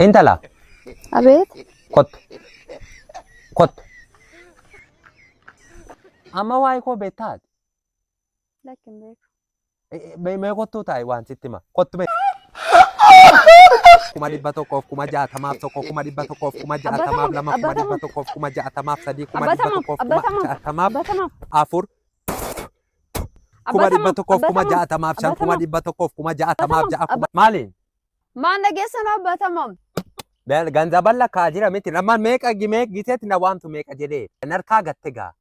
انت لا أبيت كت اما واي كو بيتات لكن بيك ما كنتو تايوان ستما كت ما kuma dhibba tokkoof kuma jaatamaaf tokko kuma dhibba tokkoof kuma jaatamaaf lama kuma dhibba tokkoof kuma jaatamaaf sadii kuma dhibba tokkoof kuma jaatamaaf afur kuma dhibba tokkoof kuma jaatamaaf shan kuma dhibba tokkoof kuma jaatamaaf ja'a kuma maaliin maan dhageessan abbatamam ganzaban lakkaa jira miti namaan meeqa giteetti na waamtu meeqa jedhee narkaa gatte gaa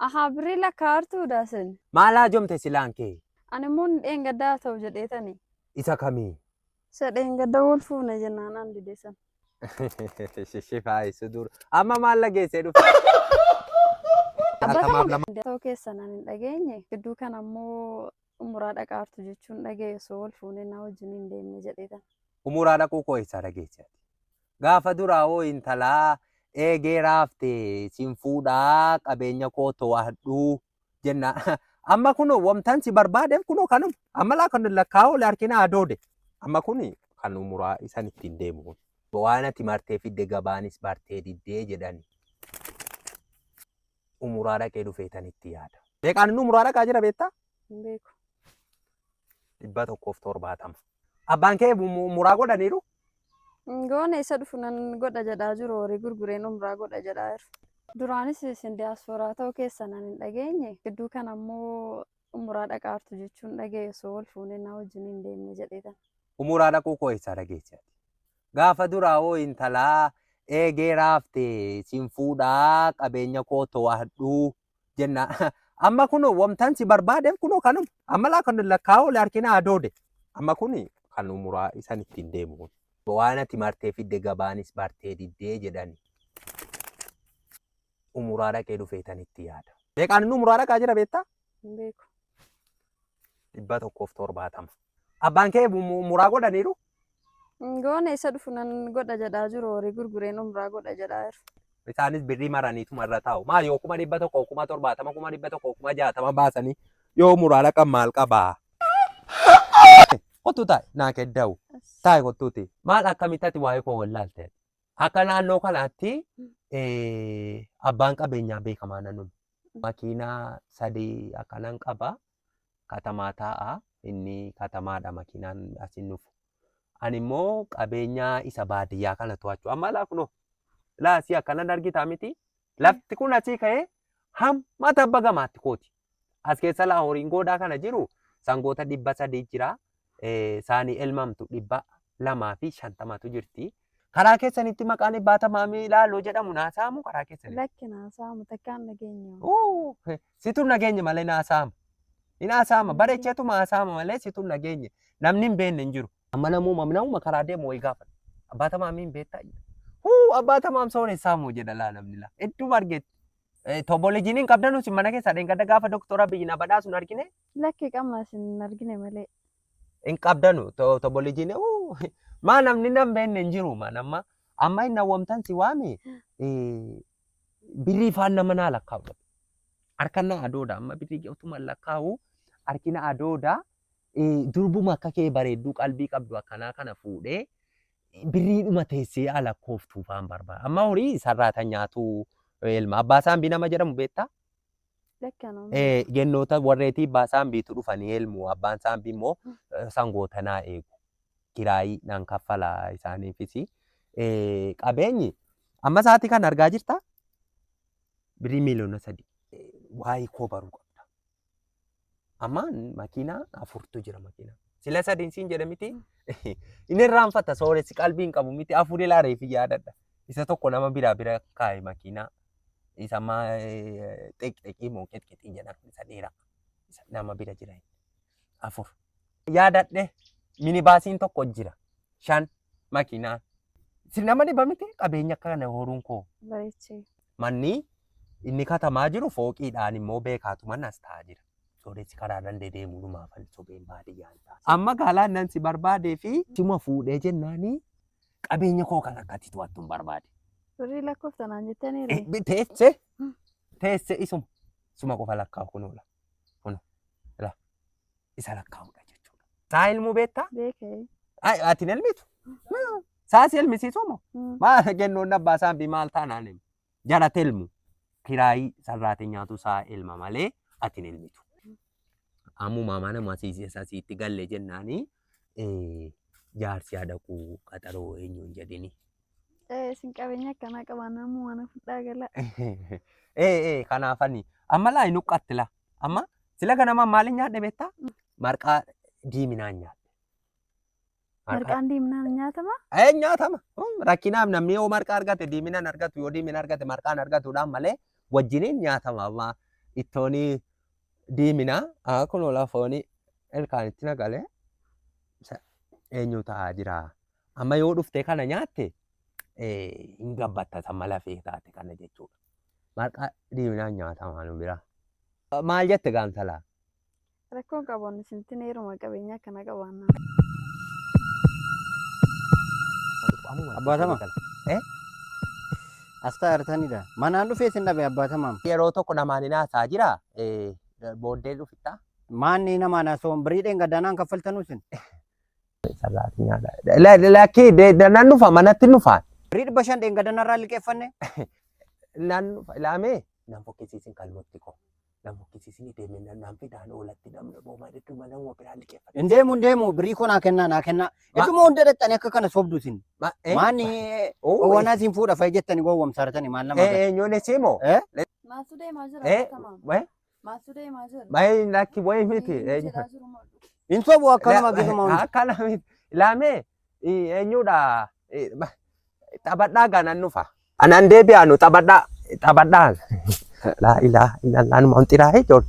ahaa birii lakkaartuudha sin maalaa jomte silaan kee ani mun dheengaddaa ta'u jedheetani isa kamii sadeen gadda wal fuuna jennaan an dideessan shifaayi sudur amma maal lageessee dhufe ta'uu keessan ani dhageenye gidduu kan ammoo umuraa dhaqaartu jechuun dhagee soo wal fuunee na wajjin hin deemne jedheetan umuraa dhaquu koo isaa dhageessaati gaafa duraa hoo intalaa eegee raafte sin fuudhaa qabeenya koo to'adhuu jenna amma kunoo wamtaan si barbaadeef kunoo kanuma amma laa kan lakkaa'oo harkina adoode amma kuni kan umuraa isan ittiin deemu waan ati martee fidde gabaanis bartee diddee jedhani umuraa dhaqee dhufeetan itti yaada beekaan inni umuraa dhaqaa jira beektaa hin beeku 170 abbaan kee umuraa godhaniiru goone isa dhufunan godha jedhaa jiru horii gurgureen umuraa godha jedhaa jiru duraanis isin diyaasfooraa ta'uu keessan ani hin dhageenye gidduu kan ammoo umuraa dhaqaartu jechuun dhagee soo wal fuunee na wajjin hin deemne jedheetan umuraa dhaquu koo isaa dhageessaati gaafa duraa hoo intalaa eegee raafte sin fuudhaa qabeenya koo to'adhuu jenna amma kunoo wamtaan si barbaadeef kunoo kanuma amma laa kan lakkaa'oo harkina adoode amma kuni kan umuraa isan ittiin deemu waan ati martee fidde gabaanis bartee diddee jedhani umuraa dhaqee dhufeetan itti yaada beekaan inni umuraa dhaqaa jira beektaa hin beeku 170 abbaan kee umuraa godhaniiru goone isa dhufunan godha jedhaa jiru horii gurgureen umuraa godha jedhaa jiru isaanis birrii maraniituma irra taa'u maal yoo 100 170 100 160 baasanii yoo umuraa dhaqan maal qabaa kottu taa'e naa kedda'u taa'e kottuuti maal akkamitti waa'ee koo wallaalte akka naannoo kanaatti abbaan qabeenyaa beekamaa nan makiinaa 3 akkanan qaba katamaa taa'a inni katamaadha makiinaan asin dhufu ani immoo qabeenyaa isa baadiyyaa kana to'achuu amma laa kunoo laasii akkanan argitaa miti lafti kun asii ka'ee hamma tabba gamaatti kooti as keessa laa horiin goodaa kana jiru sangoota 300 jira saanii elmamtu 250 jirti karaa keessanitti maqaan baatamaamii ilaaloo jedhamu naasaamu karaa keessanitti lakki naasaamu takkaan nageenya situ nageenya malee naasaamu inaasama bareecheetu maasaama malee situ nageenya namni hin beekne hin jiru amma namuma karaa deemu way gaafa abbaatamaamii hin beektaa abbaatamaam sooresaamu jedha laa namni laa hedduu argeetti tobolejiiniin qabdanus mana keessa dheengadda gaafa doktora biyyina badhaasun argine lakki qammas hin argine malee hin qabdanu tobolejiinii maa namni nan beekne hin jiru amma hin nawwamtan si waame birrii faan nama naa lakkaa'u harkana adoodha amma birrii utuma lakkaa'u harkina adoodha durbuma akka kee bareedduu qalbii qabdu akkanaa kana fuudhee birriidhuma teessee ala kooftuu faan barbaada amma horii sarraata nyaatu elma abbaa saambii nama jedhamu beektaa gennoota warreetii abbaa saambiitu dhufanii elmu abbaan saambii immoo sangoota naa eegu kiraayii naan kaffalaa isaaniifis qabeenyi amma sa'aatii kan argaa jirta birrii miliyoona 3 waa'ee koo baruu qabda ammaan makiinaa 4tu jira makiinaa sila 3 siin jedha miti inni irraanfata sooressi qalbiin qabu miti 4 ilaalee fi yaadadha isa tokko nama bira kaa'e makiinaa isa ma xiqqii moo qixqixii jedha isa dheeraa isa nama bira jira 4 yaadadhe minibaasiin tokko jira 5 makiinaa si nama dhiba miti qabeenya kana horuun koo bareechee manni inni katamaa jiru fooqiidhaan immoo beekaatu manas ta'a jira sooressi karaa dandeemuu dhumaaf sobeen baadiyyaan ta'a amma gaalaan nan si barbaadee fi sima fuudhee jennaanii qabeenya koo kan akkatti to'attuun barbaade birrii lakkooftanaan jettanii teesse isuma qofa lakkaa'u kunuula kunu isa lakkaa'udha jechuudha saa ilmuu beektaa beekee ati elmitu Saasi elmisiisu moo? Maal jennuun abbaa saambii maal taanaan elmu? Jalatti elmu. Kiraayii sarraatiin nyaatu isaa elma malee ati hin elmitu. Ammuma mana masiisa siitti galle jennaanii jaarsi dhaquu qaxaroo eenyuun jedhini. Isin qabeenya akkanaa qabaannaa ammoo mana fudhaa gala. Kanaafani amma laa hin uqqattila. Amma sila kanama maaliin nyaadhe beektaa? Marqaa diiminaan nyaadhe. Marqaan diiminaan nyaatama? Nyaatama. Rakkinaaf namni yoo marqaa argate diiminaan argatu yoo diimina argate marqaan argatuudhaan malee wajjiniin nyaatama. Amma ittoonii diiminaa kun ola foonii ilkaanitti nagalee eenyu ta'aa jira. Amma yoo dhuftee kana nyaatte hin gabbattata mala feetaate kana jechuudha. Marqaa diiminaan nyaatama nu bira. Maal jette gaansalaa? Rakkoon qabannu sintin heeruma qabeenya akkana qabaannaa. Abbaatama. Asxaa artanidha. Manaan dhufee sin dhabe abbaatamaam. Yeroo tokko namaan hin haasaa jira. Booddee dhufittaa? Maanni namaan haasawan biriidheen gaddaanaan kaffaltanuu sin. Sarraati nyaadha. Lakkii nan dhufa manatti dhufaan. Biriidhi bashan dheen gaddaanarraa liqeeffanne. Nan dhufa ilaamee nan fokkisiisin kalmotti koo. Nan fokkisiisin deemee nan fidaan oolatti namni boomaa dedduuma nan wabiraan liqeeffate. Hin deemu birii koo naa kennaa naa kennaa. Idduma hunda dhaxxanii akka kana sobdu sin. Maanni owwanaa sin fuudha fa'i jettanii gowwomsaartanii maal nama. Eenyuun isimoo? Maasu deemaa jira. Maasu deemaa jira. Baay'ee lakki wayi miti. Hin sobu akkanuma gisuma. Akkana miti. Ilaamee eenyudha? Taphadhaa ganan dhufa. Anan deebi'aanu taphadhaa. La ilaha illallah nu mantiraa jechuudha.